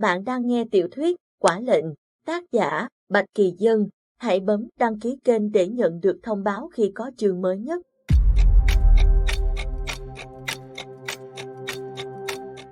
Bạn đang nghe tiểu thuyết Quả lệnh, tác giả Bạch Kỳ Dân. Hãy bấm đăng ký kênh để nhận được thông báo khi có chương mới nhất.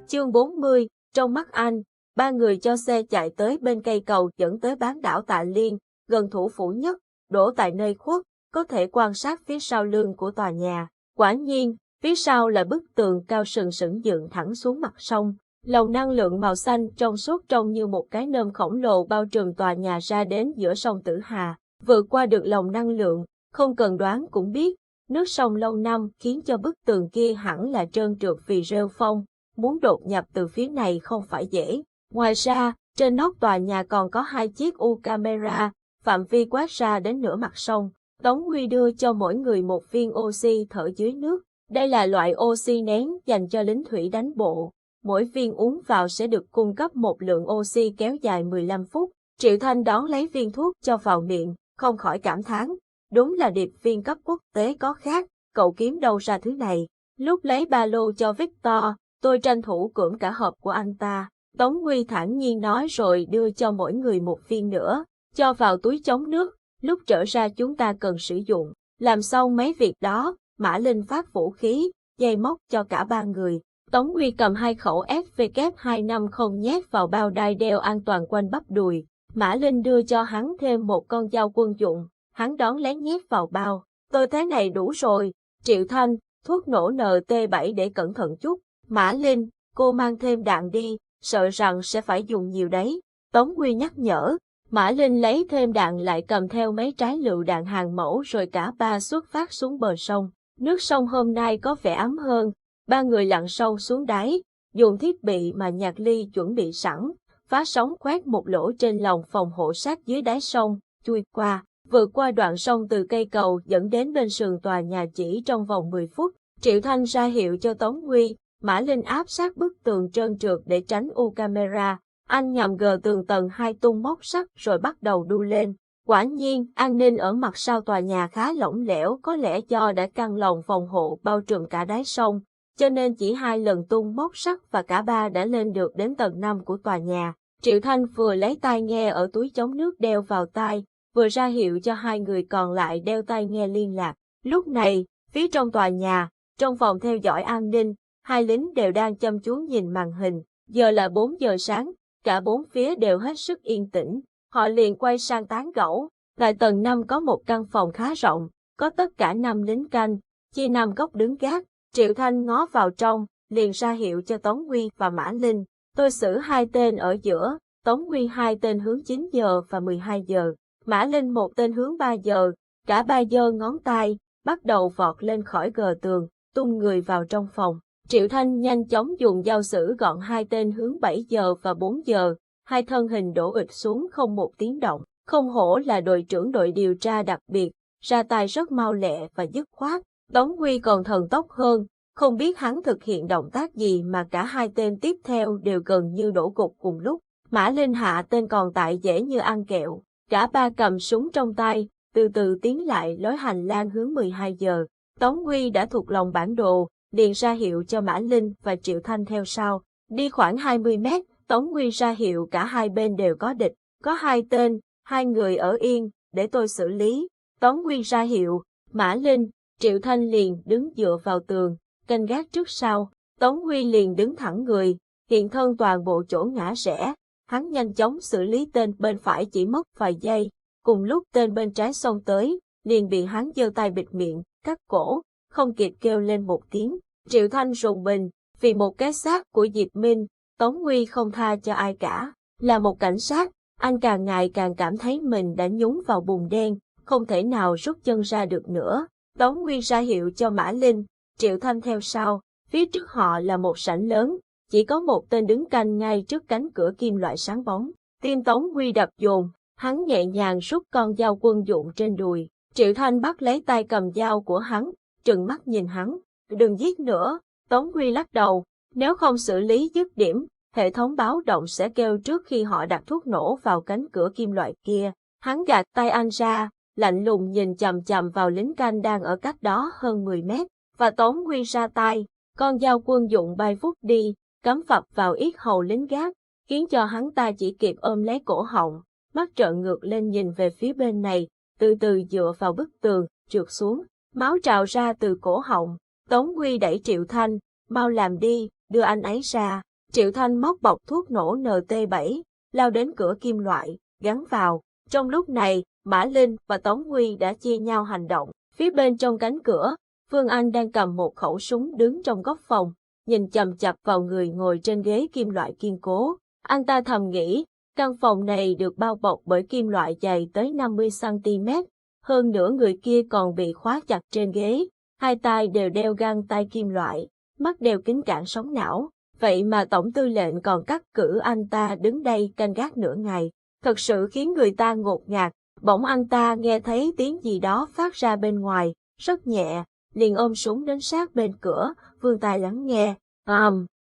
Chương 40, trong mắt anh, ba người cho xe chạy tới bên cây cầu dẫn tới bán đảo Tạ Liên, gần thủ phủ nhất, đổ tại nơi khuất, có thể quan sát phía sau lưng của tòa nhà. Quả nhiên, phía sau là bức tường cao sừng sững dựng thẳng xuống mặt sông. Lồng năng lượng màu xanh trong suốt trông như một cái nơm khổng lồ bao trùm tòa nhà ra đến giữa sông Tử Hà. Vượt qua được lồng năng lượng, không cần đoán cũng biết, nước sông lâu năm khiến cho bức tường kia hẳn là trơn trượt vì rêu phong, muốn đột nhập từ phía này không phải dễ. Ngoài ra, trên nóc tòa nhà còn có 2 chiếc U camera, phạm vi quát ra đến nửa mặt sông. Tống Huy đưa cho mỗi người một viên oxy thở dưới nước. Đây là loại oxy nén dành cho lính thủy đánh bộ. Mỗi viên uống vào sẽ được cung cấp một lượng oxy kéo dài 15 phút. Triệu Thanh đón lấy viên thuốc cho vào miệng, không khỏi cảm thán. Đúng là điệp viên cấp quốc tế có khác, cậu kiếm đâu ra thứ này. Lúc lấy ba lô cho Victor, tôi tranh thủ cưỡng cả hộp của anh ta. Tống Huy thản nhiên nói rồi đưa cho mỗi người một viên nữa, cho vào túi chống nước. Lúc trở ra chúng ta cần sử dụng. Làm xong mấy việc đó, Mã Linh phát vũ khí, dây móc cho cả ba người. Tống Huy cầm 2 khẩu SVK-250 nhét vào bao đai đeo an toàn quanh bắp đùi. Mã Linh đưa cho hắn thêm một con dao quân dụng, hắn đón lén nhét vào bao. Tôi thấy này đủ rồi. Triệu Thanh, thuốc nổ NT7 để cẩn thận chút. Mã Linh, cô mang thêm đạn đi, sợ rằng sẽ phải dùng nhiều đấy. Tống Huy nhắc nhở. Mã Linh lấy thêm đạn lại cầm theo mấy trái lựu đạn hàng mẫu rồi cả ba xuất phát xuống bờ sông. Nước sông hôm nay có vẻ ấm hơn. Ba người lặn sâu xuống đáy, dùng thiết bị mà Nhạc Ly chuẩn bị sẵn, phá sóng khoét một lỗ trên lòng phòng hộ sát dưới đáy sông, chui qua, vượt qua đoạn sông từ cây cầu dẫn đến bên sườn tòa nhà chỉ trong vòng 10 phút. Triệu Thanh ra hiệu cho Tống Huy, Mã Linh áp sát bức tường trơn trượt để tránh U camera. Anh nhằm gờ tường tầng 2 tung móc sắt rồi bắt đầu đu lên. Quả nhiên, an ninh ở mặt sau tòa nhà khá lỏng lẻo, có lẽ do đã căng lồng phòng hộ bao trùm cả đáy sông, cho nên chỉ 2 lần tung móc sắt và cả ba đã lên được đến tầng 5 của tòa nhà. Triệu Thanh vừa lấy tai nghe ở túi chống nước đeo vào tai, vừa ra hiệu cho 2 người còn lại đeo tai nghe liên lạc. Lúc này, phía trong tòa nhà, trong phòng theo dõi an ninh, 2 lính đều đang chăm chú nhìn màn hình. Giờ là 4 giờ sáng, cả 4 phía đều hết sức yên tĩnh. Họ liền quay sang tán gẫu. Tại tầng 5 có một căn phòng khá rộng, có tất cả 5 lính canh, chia 5 góc đứng gác. Triệu Thanh ngó vào trong, liền ra hiệu cho Tống Huy và Mã Linh. Tôi xử 2 tên ở giữa, Tống Huy 2 tên hướng 9 giờ và 12 giờ, Mã Linh 1 tên hướng 3 giờ. Cả ba giơ ngón tay, bắt đầu vọt lên khỏi gờ tường, tung người vào trong phòng. Triệu Thanh nhanh chóng dùng dao xử gọn 2 tên hướng 7 giờ và 4 giờ, 2 thân hình đổ ụp xuống không một tiếng động. Không hổ là đội trưởng đội điều tra đặc biệt, ra tay rất mau lẹ và dứt khoát. Tống Huy còn thần tốc hơn, không biết hắn thực hiện động tác gì mà cả 2 tên tiếp theo đều gần như đổ gục cùng lúc. Mã Linh hạ tên còn tại dễ như ăn kẹo, cả ba cầm súng trong tay, từ từ tiến lại lối hành lang hướng 12 giờ. Tống Huy đã thuộc lòng bản đồ, liền ra hiệu cho Mã Linh và Triệu Thanh theo sau. Đi khoảng 20 mét, Tống Huy ra hiệu cả hai bên đều có địch, có 2 tên, 2 người ở yên, để tôi xử lý. Tống Huy ra hiệu, Mã Linh, Triệu Thanh liền đứng dựa vào tường, canh gác trước sau. Tống Huy liền đứng thẳng người, hiện thân toàn bộ chỗ ngã rẽ. Hắn nhanh chóng xử lý tên bên phải chỉ mất vài giây. Cùng lúc tên bên trái xông tới, liền bị hắn giơ tay bịt miệng, cắt cổ, không kịp kêu lên một tiếng. Triệu Thanh rùng mình, vì một cái xác của Diệp Minh, Tống Huy không tha cho ai cả. Là một cảnh sát, anh càng ngày càng cảm thấy mình đã nhúng vào bùn đen, không thể nào rút chân ra được nữa. Tống Huy ra hiệu cho Mã Linh, Triệu Thanh theo sau, phía trước họ là một sảnh lớn, chỉ có một tên đứng canh ngay trước cánh cửa kim loại sáng bóng. Tim Tống Huy đập dồn, hắn nhẹ nhàng rút con dao quân dụng trên đùi. Triệu Thanh bắt lấy tay cầm dao của hắn, trừng mắt nhìn hắn, đừng giết nữa. Tống Huy lắc đầu, nếu không xử lý dứt điểm, hệ thống báo động sẽ kêu trước khi họ đặt thuốc nổ vào cánh cửa kim loại kia. Hắn gạt tay anh ra, lạnh lùng nhìn chằm chằm vào lính canh đang ở cách đó hơn 10 mét, và Tống Huy ra tay, con dao quân dụng bay vút đi, cắm phập vào yết hầu lính gác, khiến cho hắn ta chỉ kịp ôm lấy cổ họng, mắt trợn ngược lên nhìn về phía bên này, từ từ dựa vào bức tường, trượt xuống, máu trào ra từ cổ họng. Tống Huy đẩy Triệu Thanh, mau làm đi, đưa anh ấy ra. Triệu Thanh móc bọc thuốc nổ NT7, lao đến cửa kim loại, gắn vào. Trong lúc này, Mã Linh và Tống Huy đã chia nhau hành động. Phía bên trong cánh cửa, Phương Anh đang cầm một khẩu súng đứng trong góc phòng, nhìn chằm chằm vào người ngồi trên ghế kim loại kiên cố. Anh ta thầm nghĩ, căn phòng này được bao bọc bởi kim loại dày tới 50cm, hơn nữa người kia còn bị khóa chặt trên ghế, hai tay đều đeo găng tay kim loại, mắt đeo kính cản sóng não, vậy mà tổng tư lệnh còn cắt cử anh ta đứng đây canh gác nửa ngày, thật sự khiến người ta ngột ngạt. Bỗng anh ta nghe thấy tiếng gì đó phát ra bên ngoài, rất nhẹ, liền ôm súng đến sát bên cửa, vươn tai lắng nghe.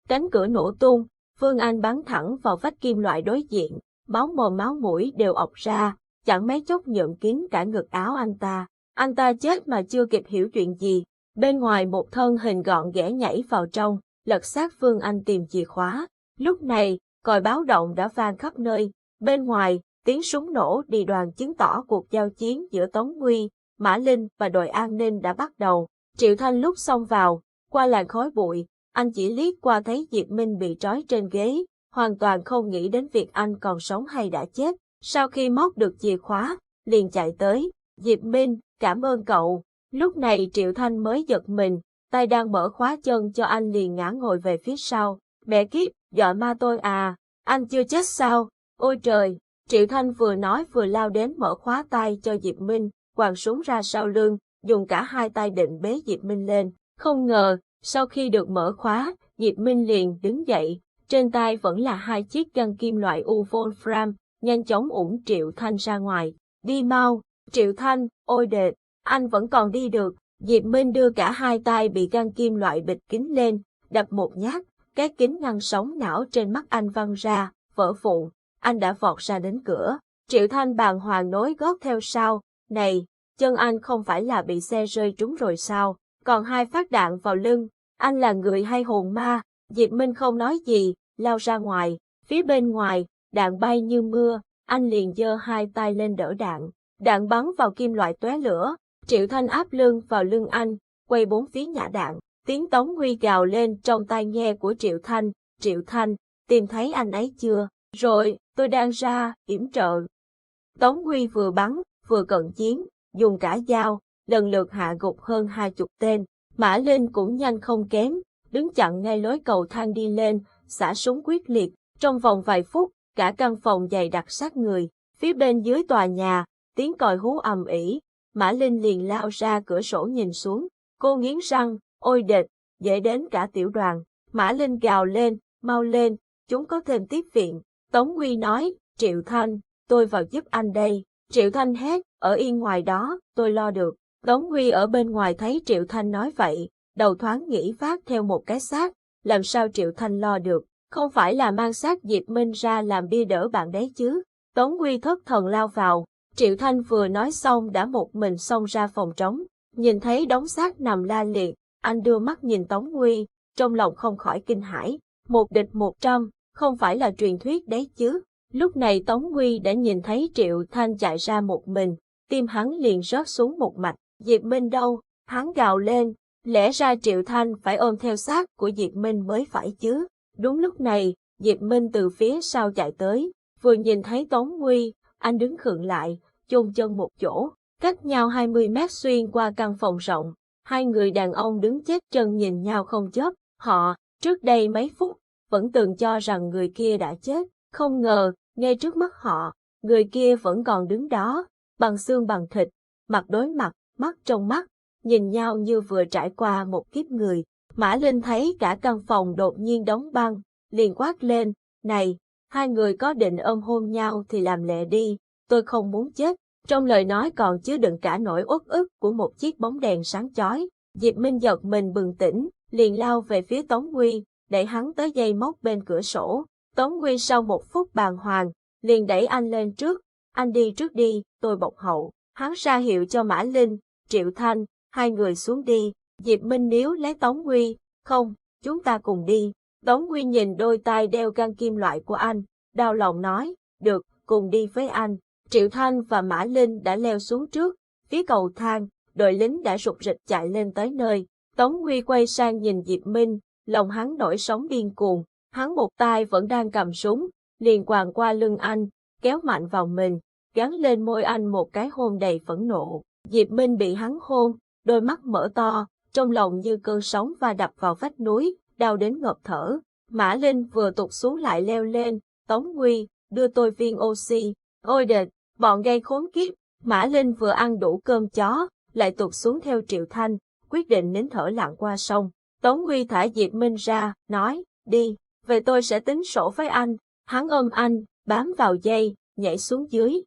Cánh cửa nổ tung, Phương Anh bắn thẳng vào vách kim loại đối diện, máu mồm máu mũi đều ọc ra, chẳng mấy chốc nhuộm kín cả ngực áo anh ta. Anh ta chết mà chưa kịp hiểu chuyện gì. Bên ngoài một thân hình gọn ghẽ nhảy vào trong, lật xác Phương Anh tìm chìa khóa. Lúc này, còi báo động đã vang khắp nơi. Bên ngoài, tiếng súng nổ đi đoàn chứng tỏ cuộc giao chiến giữa Tống Huy, Mã Linh và đội an ninh đã bắt đầu. Triệu Thanh lúc xông vào, qua làn khói bụi, anh chỉ liếc qua thấy Diệp Minh bị trói trên ghế, hoàn toàn không nghĩ đến việc anh còn sống hay đã chết. Sau khi móc được chìa khóa, liền chạy tới. Diệp Minh, cảm ơn cậu. Lúc này Triệu Thanh mới giật mình, tay đang mở khóa chân cho anh liền ngã ngồi về phía sau. Mẹ kiếp, dọa ma tôi à, anh chưa chết sao? Ôi trời! Triệu Thanh vừa nói vừa lao đến mở khóa tay cho Diệp Minh, quàng súng ra sau lưng, dùng cả hai tay định bế Diệp Minh lên. Không ngờ, sau khi được mở khóa, Diệp Minh liền đứng dậy, trên tay vẫn là hai chiếc găng kim loại Wolfram, nhanh chóng ủng Triệu Thanh ra ngoài. Đi mau! Triệu Thanh, ôi đệt, anh vẫn còn đi được. Diệp Minh đưa cả hai tay bị găng kim loại bịt kín lên, đập một nhát, cái kính ngăn sóng não trên mắt anh văng ra, vỡ vụn. Anh đã vọt ra đến cửa. Triệu Thanh bàng hoàng nối gót theo sau. Này, chân anh không phải là bị xe rơi trúng rồi sao? Còn hai phát đạn vào lưng. Anh là người hay hồn ma? Diệp Minh không nói gì, lao ra ngoài. Phía bên ngoài, đạn bay như mưa. Anh liền giơ hai tay lên đỡ đạn. Đạn bắn vào kim loại tóe lửa. Triệu Thanh áp lưng vào lưng anh, quay bốn phía nhả đạn. Tiếng Tống Huy gào lên trong tai nghe của Triệu Thanh. Triệu Thanh, tìm thấy anh ấy chưa? Rồi, tôi đang ra, yểm trợ. Tống Huy vừa bắn, vừa cận chiến, dùng cả dao, lần lượt hạ gục hơn 20 tên. Mã Linh cũng nhanh không kém, đứng chặn ngay lối cầu thang đi lên, xả súng quyết liệt. Trong vòng vài phút, cả căn phòng dày đặc sát người. Phía bên dưới tòa nhà, tiếng còi hú ầm ĩ. Mã Linh liền lao ra cửa sổ nhìn xuống. Cô nghiến răng, ôi đệt, dễ đến cả tiểu đoàn. Mã Linh gào lên, mau lên, chúng có thêm tiếp viện. Tống Huy nói, Triệu Thanh, tôi vào giúp anh đây. Triệu Thanh hét, ở yên ngoài đó, tôi lo được. Tống Huy ở bên ngoài thấy Triệu Thanh nói vậy, đầu thoáng nghĩ vác theo một cái xác, làm sao Triệu Thanh lo được, không phải là mang xác Diệp Minh ra làm bia đỡ bạn đấy chứ. Tống Huy thất thần lao vào, Triệu Thanh vừa nói xong đã một mình xông ra phòng trống, nhìn thấy đống xác nằm la liệt, anh đưa mắt nhìn Tống Huy, trong lòng không khỏi kinh hãi, 1-100. Không phải là truyền thuyết đấy chứ. Lúc này Tống Huy đã nhìn thấy Triệu Thanh chạy ra một mình, tim hắn liền rớt xuống một mạch. Diệp Minh đâu? Hắn gào lên, lẽ ra Triệu Thanh phải ôm theo xác của Diệp Minh mới phải chứ. Đúng lúc này, Diệp Minh từ phía sau chạy tới, vừa nhìn thấy Tống Huy, anh đứng khựng lại, chôn chân một chỗ, cách nhau 20 mét xuyên qua căn phòng rộng. Hai người đàn ông đứng chết chân nhìn nhau không chớp, họ, trước đây mấy phút, vẫn từng cho rằng người kia đã chết, không ngờ, ngay trước mắt họ, người kia vẫn còn đứng đó, bằng xương bằng thịt, mặt đối mặt, mắt trong mắt, nhìn nhau như vừa trải qua một kiếp người. Mã Linh thấy cả căn phòng đột nhiên đóng băng, liền quát lên, này, hai người có định ôm hôn nhau thì làm lẹ đi, tôi không muốn chết. Trong lời nói còn chứa đựng cả nỗi uất ức của một chiếc bóng đèn sáng chói. Diệp Minh giật mình bừng tỉnh, liền lao về phía Tống Huy, đẩy hắn tới dây móc bên cửa sổ. Tống Huy sau một phút bàng hoàng, liền đẩy anh lên trước. Anh đi trước đi, tôi bọc hậu. Hắn ra hiệu cho Mã Linh, Triệu Thanh, hai người xuống đi. Diệp Minh níu lấy Tống Huy, không, chúng ta cùng đi. Tống Huy nhìn đôi tai đeo găng kim loại của anh, đau lòng nói, được, cùng đi với anh. Triệu Thanh và Mã Linh đã leo xuống trước, phía cầu thang, đội lính đã rục rịch chạy lên tới nơi. Tống Huy quay sang nhìn Diệp Minh, lòng hắn nổi sóng điên cuồng, hắn một tay vẫn đang cầm súng, liền quàng qua lưng anh, kéo mạnh vào mình, gắn lên môi anh một cái hôn đầy phẫn nộ. Diệp Minh bị hắn hôn, đôi mắt mở to, trong lòng như cơn sóng va đập vào vách núi, đau đến ngộp thở. Mã Linh vừa tụt xuống lại leo lên, Tống Huy, đưa tôi viên oxy. Ôi đệt, bọn gây khốn kiếp. Mã Linh vừa ăn đủ cơm chó, lại tụt xuống theo Triệu Thanh, quyết định nín thở lặn qua sông. Tống Huy thả Diệp Minh ra, nói, đi, về tôi sẽ tính sổ với anh. Hắn ôm anh, bám vào dây, nhảy xuống dưới.